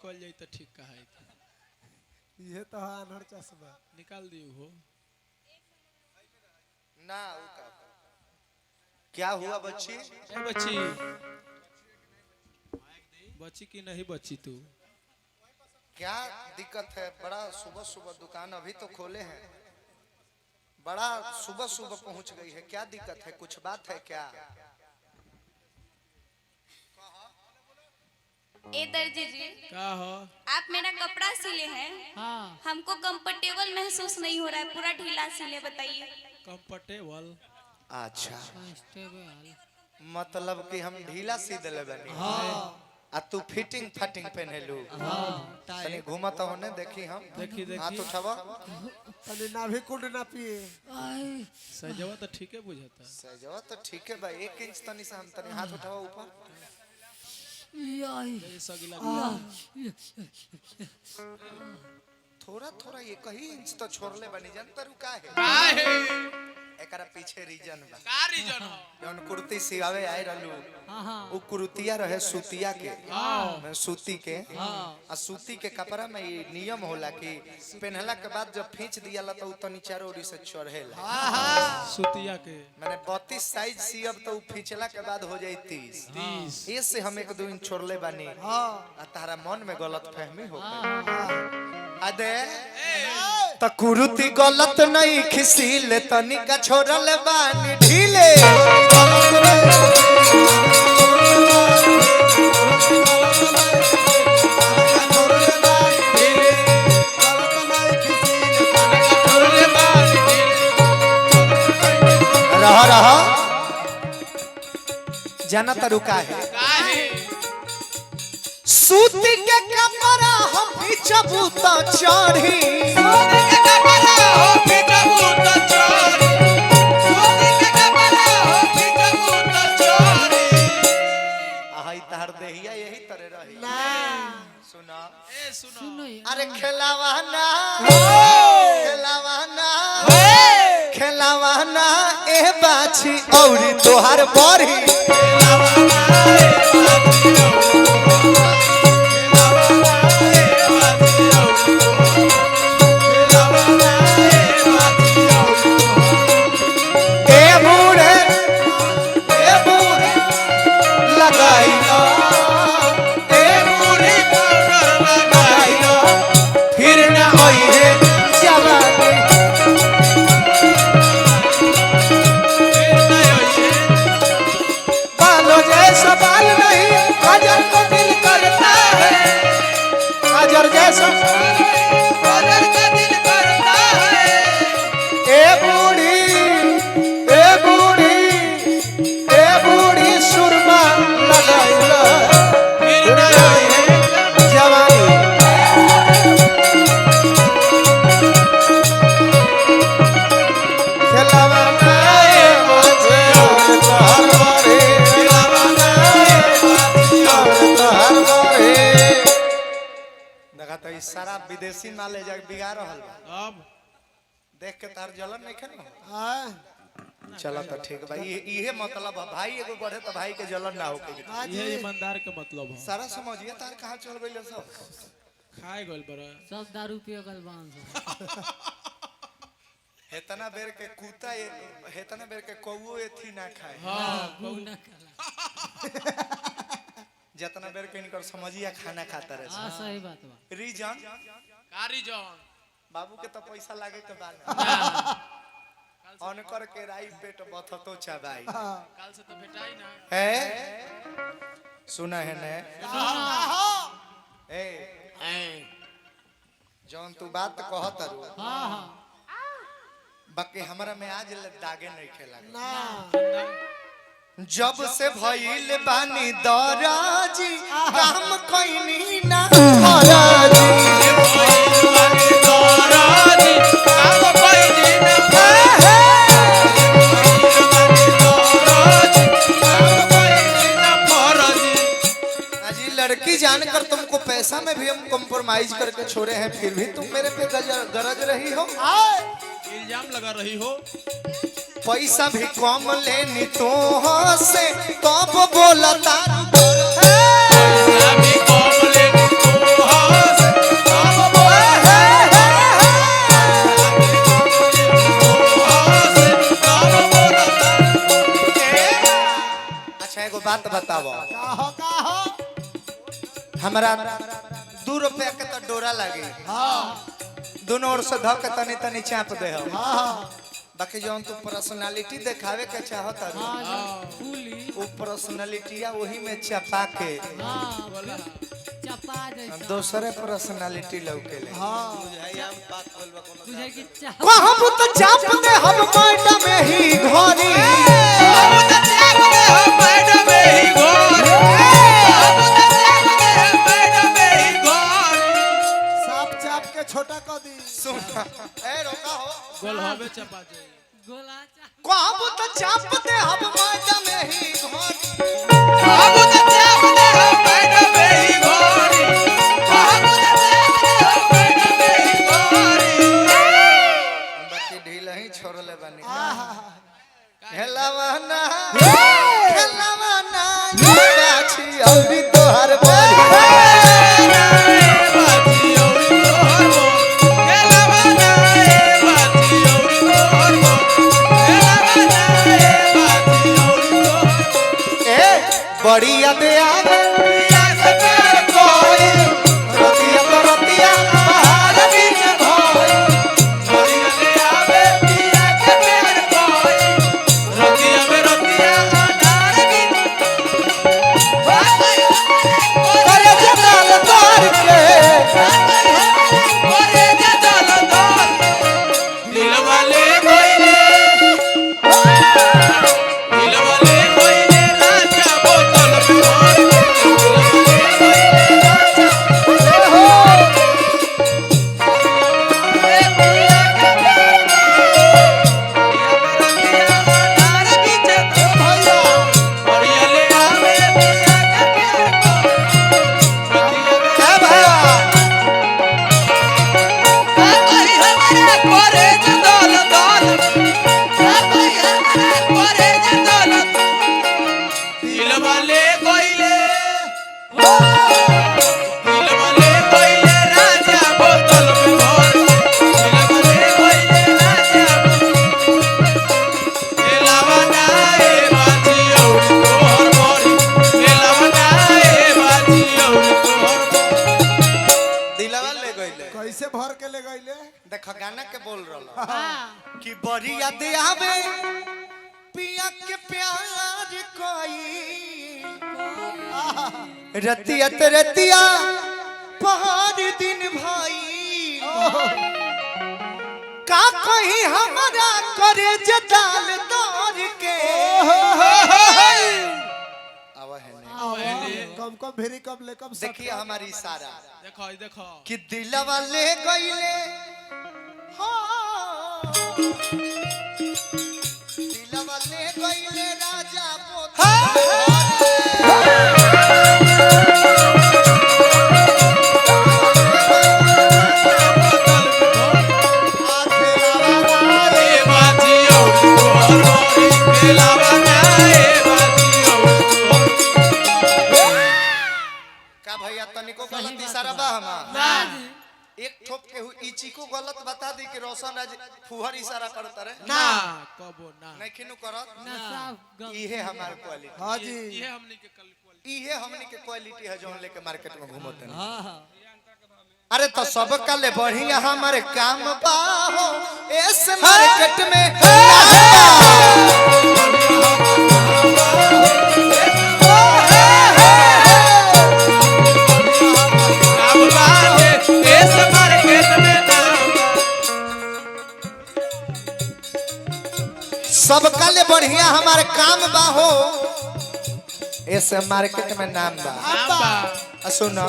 कल जाई तो ठीक कहा ये तो अनहर चश्मा निकाल दियो हो ना क्या हुआ बच्ची? ए बच्ची बच्ची की नहीं बच्ची तू क्या दिक्कत है? बड़ा सुबह सुबह दुकान अभी तो खोले हैं, बड़ा सुबह सुबह पहुंच गई है, क्या दिक्कत है? कुछ बात है क्या? ए दर्जी जी, का हो? आप मेरा कपड़ा सिले हैं। हाँ हमको कंफर्टेबल महसूस नहीं हो रहा है, पूरा ढीला सिले, बताइए। कंफर्टेबल अच्छा, मतलब कि हम ढीला सी दिले बनी। आ तू फिटिंग फटिंग पहने लू। तनी घूमत होने देखी हम। देखी हाथ उठावा। तनी ना भी कुंड ना पिए सजवा तो ठीक है बुझाता सजवा तो ठीक है भाई, 1 इंच तनी से हम तनी हाथ उठावा ऊपर। थोड़ा थोड़ा ये कहीं इंच तो छोड़ ले बनी, जानता रू का है? एकरा पीछे रीजन बा। का रीजन हो? जौन कुर्ती सियावे आए रहलू, वो कुर्तिया रहे सूतिया के, सूती के। आ सूती के कपड़ा में ये नियम होला कि पहनला के बाद जब खींच दियाला तो तनी चारों ओर से चढ़ेला। सुतिया के मैंने 32 साइज सियब तो खींचला के बाद हो जाई 30। ये से हम 1-2 इंच छोड़ले बानी। आ तारा मन में गलत फहमी हो गई। अदे त कुर्ती गलत नहीं खिसीले तनिका छोड़ले बानी ढीले। रहा रहा जाना तरुका है सूती के कपड़ा हम चबूता चढ़ी। सूती के कपड़ा हम चबूता चढ़ी। सूती के कपड़ा हम चबूता चढ़ी। आहाई तार देहिया यही तरह रही ना। सुना ए सुनो अरे खेलावाना खेलावाना खेलावाना ए बाछी औरी तोहार बड़ी। खेलावाना सारा विदेशी माल ले जाके बिगाड़ रहल बा। अब देख के तार जलन नहीं खेल चला तो ठीक भाई, ये मतलब है भाई एगो बढ़े तो भाई के जलन ना होके। ये ईमानदार के मतलब है। सारा समझिए तार कहां चल गइल सब खाए गइल बरा सब दारू पियो गल बांस। हेतना बेर के कुत्ता हेतना बेर के कौओ एथी ना खाए। हां बहु ना खाला। जितना बेर के इनकर समझिया खाना खाता रहे। हां सही बात बा। रीजन का रीजन? बाबू के तो पैसा लागे के बाद ऑन कर के राई पेट बथतो चबाई। काल से तो भेटाई ना है सुना है ने ए जौन तू बात कहत रू। हां हां बाकी हमरा में आज दागे नहीं खेला ना। जब से भइल बानी दराजी काम कइनी ना दराजी। काम कइनी ना आज लड़की जानकर तुमको पैसा में भी हम कॉम्प्रोमाइज करके छोड़े हैं, फिर भी तुम मेरे पे गरज रही हो। इल्जाम लगा रही हो। पैसा भी कम लेनी तो से तब बोलता। पैसा भी कम लेनी तो हमरा 2 रुपया के तो डोरा लागे दोनों ओर से धक तनी तनी चाप दे हो बाकी जो तू पर्सनालिटी दिखावे के चाहत है फूली वो पर्सनालिटिया वही में चपा के चपा जैसा दूसरे पर्सनालिटी लौके ले तुझे की चाह कहब तो चाप दे हम मैडम में ही घोरी साफ चाप के छोटा कर दी सुन ए रोका हो गोल होवे चपा जाई गोला चाह कहब तो चाप दे हम मैडम में ही घोरी बाकी ढील ही छोड़ ले बनी हेलवाना हेलवाना ये गाछी औरी तोहर बारी बड़ी याद आवे रतिया तो रतिया पहाड़ बीच भोई करे जमाल तार के कैसे भर के ले गईले देख गाना के बोल रहा कि बड़ी याद आवे पिया के प्यार कोई रतिया ते रतिया पहाड़ दिन भाई का कहीं हमारा करे जदाल दौर के आवा है नहीं कम कम भेरी कम ले कम देखिए हमारी इशारा देखो ई देखो कि दिलवा ले गईले हाँ दिलवा ले गईले राजा का भैया तनिको गलत इशारा बा हमार एक ठोप के इची को गलत बता दी कि रोशन आज फुहर इशारा करता रे ना कबो ना नहीं खिनु करत ना साफ गल इहे हमार क्वालिटी हाँ जी ये हमनी के क्वालिटी इहे हमनी के क्वालिटी है जोन लेके मार्केट में घूमते हैं हां हां अरे तो सब काले बढ़िया हमारे काम बा हो इस मार्केट में सब काले बढ़िया हमारे काम बा हो इस मार्केट में नाम बा सुनो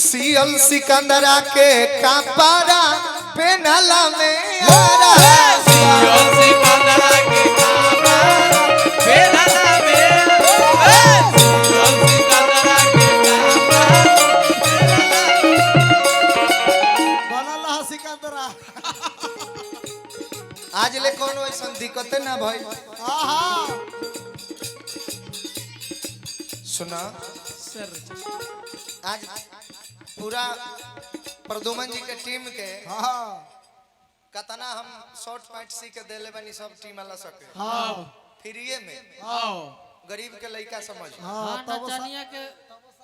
सीएल सिकंदरा के कापारा पेनला में आ रहा सीएल सिकंदरा के कापारा पेनला में सीएल सिकंदरा के कापारा बनल रहा सिकंदरा आज ले कोनो ऐसा दिक्कत ना भाई आहा सुना सर आज पूरा प्रदुमन जी के टीम के हाँ कतना हम शॉर्ट पैंट सी के देले बनी सब टीम वाला सके हाँ फ्रीए में आओ गरीब के लड़का समझ हाँ हां तब नचनिया के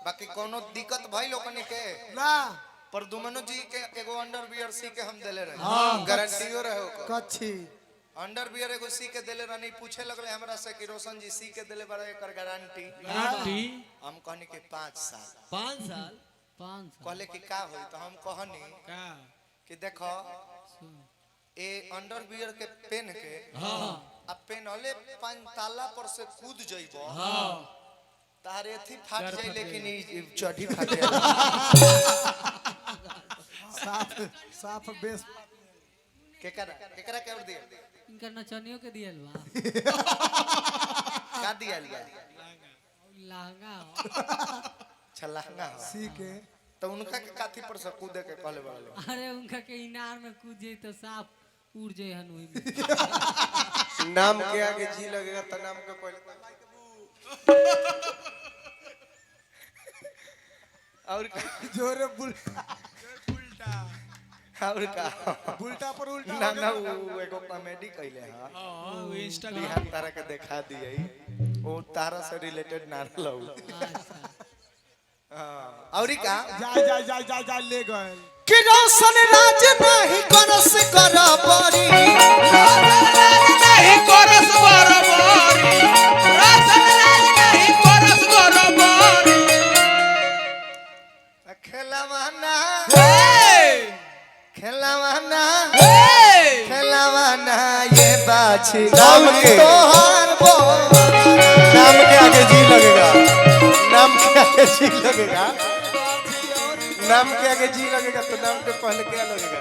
बाकी कोनो दिक्कत भइल ओकनी के ना पर दुमनो जी के एगो अंडरवियर सी के हम देले रहे हाँ। गारंटीओ रहे ओकर कच्छी अंडरवियर एगो सी के देले रहनी पूछे लगले हमरा से कि रोशन जी सी के देले बड़ा एकर गारंटी गारंटी हम कहनी कि 5 साल 5 साल 5 साल कहले कि का होई तो हम कहनी का कि देखो ए अंडरवियर के पेन के हां अब पेनले 5 ताला पर से कूद जइबो हां तारे थी फाट जाई लेकिन ई चढ़ी फाटे साफ साफ बेस केकरा के और दिए इनका नचनियों के दियल बा का दिया लिया लहंगा छलहंगा सी के तो उनका के काथी पर से कूदे के कहले बड़े अरे उनका के इनार में कूद जाई तो साफ उड़ जाए हन वही में नाम के आगे जी लगेगा तो नाम के पहले और का जोरे बुल्टा और का बुल्टा पर उल्टा ना ना वो एगो कॉमेडी कइले हां हां वो इंस्टाग्राम बिहान तारा के दिखा दिए वो तारा से रिलेटेड ना लऊ अच्छा हां और का जा ले गए कि रोशन राज नहीं करस करबरी नहीं करस बराबरी रासन राज नहीं करस बराबरी खेलवाना हे खेलवाना हे खेलवाना ये बाछी नाम के तोहार बो नाम के आगे जी लगेगा नाम के आगे जी लगेगा नाम के आगे जी लगेगा तो नाम के पहले क्या लगेगा